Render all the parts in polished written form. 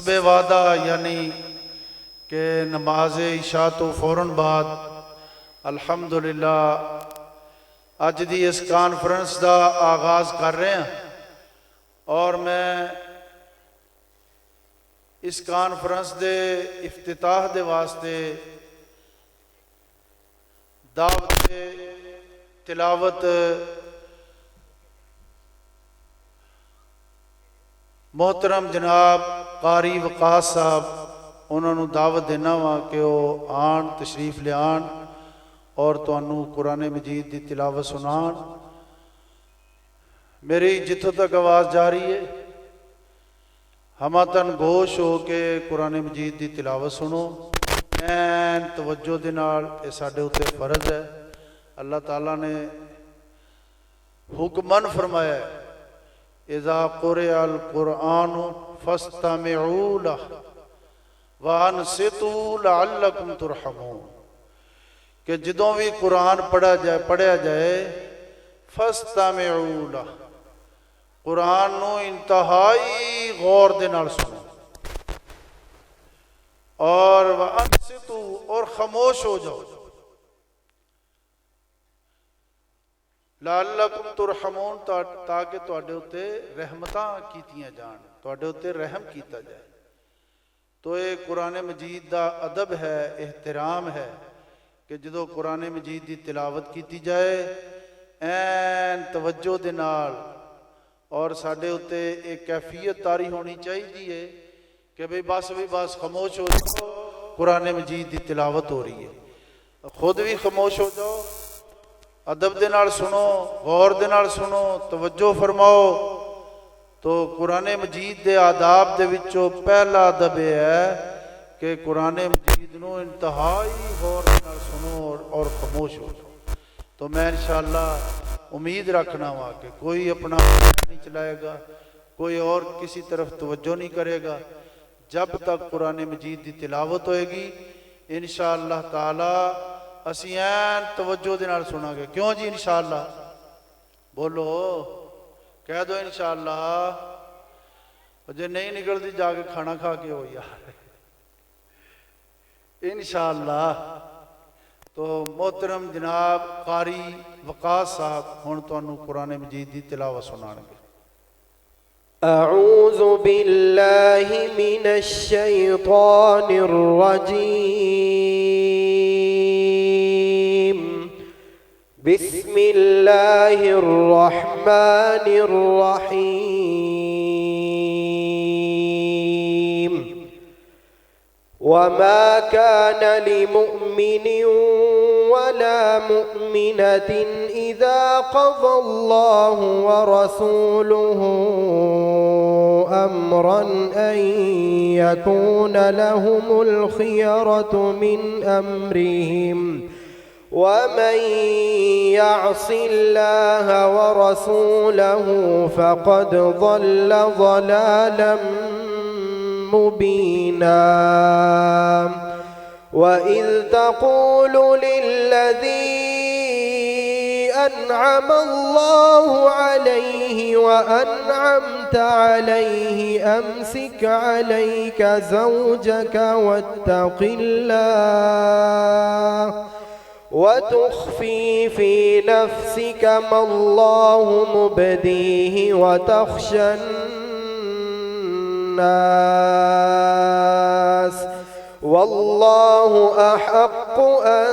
हस्ब वादा यानी कि नमाज इशा तो फौरन बाद अल्हम्दुलिल्लाह अज दी इस कॉन्फ्रेंस का आगाज़ कर रहे हैं और मैं इस कॉन्फ्रेंस के इफ्तिताह के वास्ते दावत तिलावत मोहतरम जनाब कारी वकास साहब उन्होंने दावत देना वा कि वह आन तशरीफ लियान और तुहानू कुरान मजीद की तिलावत सुनान। मेरी जितों तक आवाज़ जा रही है हमातन गोश हो के कुरान मजीद की तिलावत सुनो ऐन तवज्जो दे नाल। ये साडे उत्ते फर्ज है। अल्लाह ताला ने हुक्मन फरमाया है इज़ा कुरिअल कुरआन फस्तमिऊ लह व अनसितू लअल्लकुम तुरहमून कि जदों भी कुरान पढ़िया जाए फस्तमिऊ लह कुरान नू इंतहाई गौर दे नाल सुनो और व अनसितू और खामोश हो जाओ लअल्लकुम तुरहमून ताकि तुहाडे उत्ते रहमतां कीतियां जान, तुहाडे उत्ते रहम कीता जाए। तो ये कुरान मजीद का अदब है, एहतराम है कि जो कुरान मजीद की तिलावत की जाए ऐन तवज्जो दे नाल और साडे उत्ते एक कैफियत तारी होनी चाहिए कि भाई बस खामोश हो जाओ, कुरान मजीद की तिलावत हो रही है, खुद भी खामोश हो जाओ, अदब दे नाल सुनो, गौर दे नाल सुनो, तवज्जो फरमाओ। तो कुरान मजीद के आदाब दे विचों पहला अदब यह है कि कुरान मजीद नू इंतहाई गौर दे नाल सुनो और खामोश हो जाओ। तो मैं इंशाअल्लाह उम्मीद रखना वा कि कोई अपना नहीं चलाएगा, कोई और किसी तरफ तवज्जो नहीं करेगा जब तक कुरान मजीद की तिलावत होएगी। इंशाअल्लाह ताला असी ऐन तवज्जो दे नाल सुनांगे। क्यों जी इंशाअल्लाह बोलो, कह दो इंशाअल्लाह। जे नहीं निकलती जाके खाना खा के हो यार इंशाअल्लाह। तो मोहतरम जनाब कारी वकास साहब हुण तुहानू कुरान मजीद की तिलावत सुनाएंगे। अऊज़ु बिल्लाहि मिनश शैतानिर रजीम बिस्मिल्लाहिर रहमानिर रहीम वमा कान लिमुमिनिन वला मुमिनतिन इज़ा क़ज़ल्लाहु व रसूलुहु अम्रन अन यकून लहुमुल खियरतु मिन अम्रिहिम वमन यअसिल्लाह व रसूलहु फ़क़द ضل ضلالا मुबीना। वइज़ तक़ूलु लिल्लज़ी أنعم الله عليه وأنعمت عليه أمسك عليك زوجك واتق الله وتخفي في نفسك ما الله مبديه وتخشى الناس والله أحق أن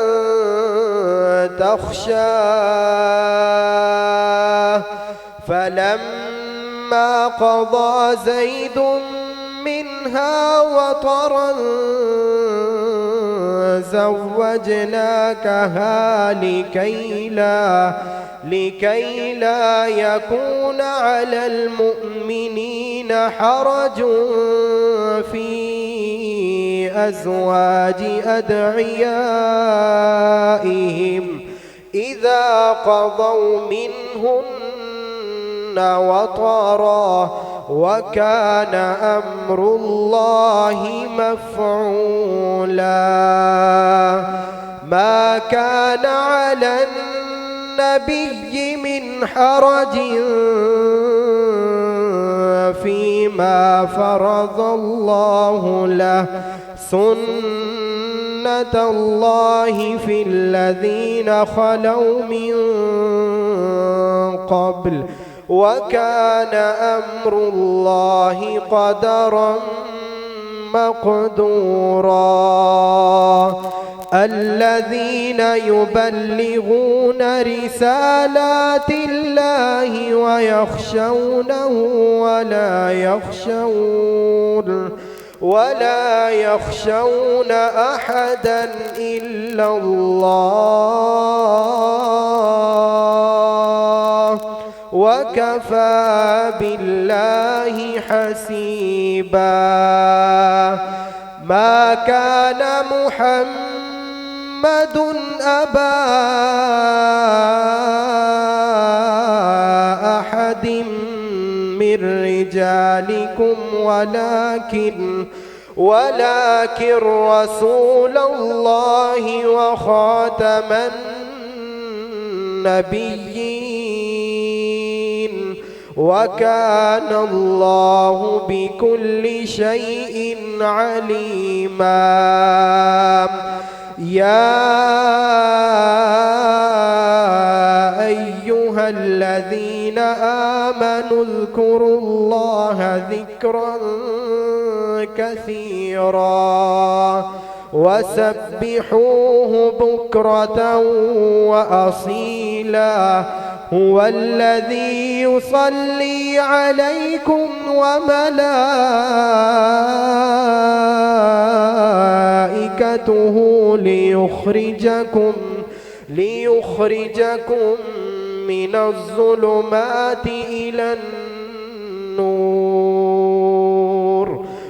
تخشاه فلما قضى زيد منها وطرا زوجناكها لكي لا يكون على المؤمنين حرج في أزواج أدعيائهم إذا قضوا منهن وطرا وكان أمر الله مفعولا. ما كان على النبي من حرج فيما فرض الله له سنة الله في الذين خلوا من قبل وكان أمر الله قدرا مقدورا الذين يبلغون رسالات الله ويخشونه ولا يخشون أحدا إلا الله وكفى بالله حسيبا ما كان محمد أبا أحد من رجالكم ولكن رسول الله وخاتم النبيين وكان الله بكل شيء عليما يا أيها الذين آمنوا اذكروا الله ذكرا كثيرا وسبحوه بكرة وأصيلا هو الذي يصلي عليكم وملائكته ليخرجكم من الظلمات إلى النور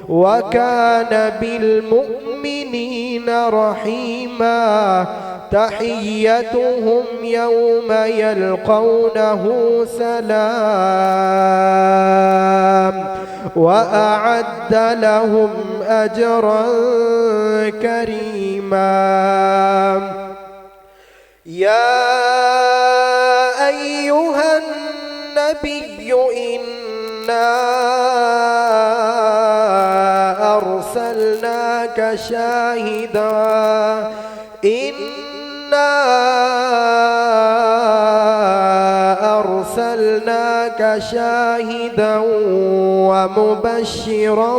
وكان بالمؤمنين رحيما تحيتهم يوم يلقونه سلام وأعد لهم أجرا كريما يا أيها النبي إنا أرسلناك شاهدا ومبشرا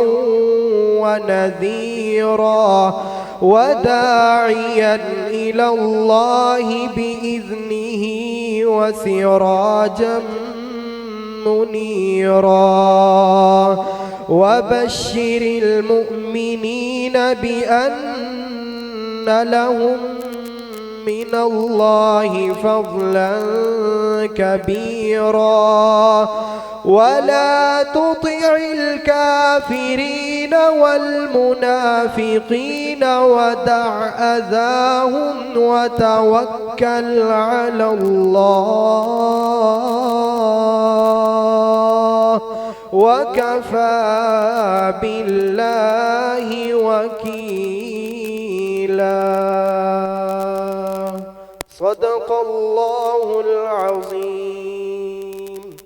ونذيرا وداعيا إلى الله بإذنه وسراجا منيرا وبشر المؤمنين بأن لهم من الله فضلا كبيرا ولا تطع الكافرين والمنافقين ودع أذاهم وتوكل على الله وكفى بالله وكيلا صدق الله العظيم.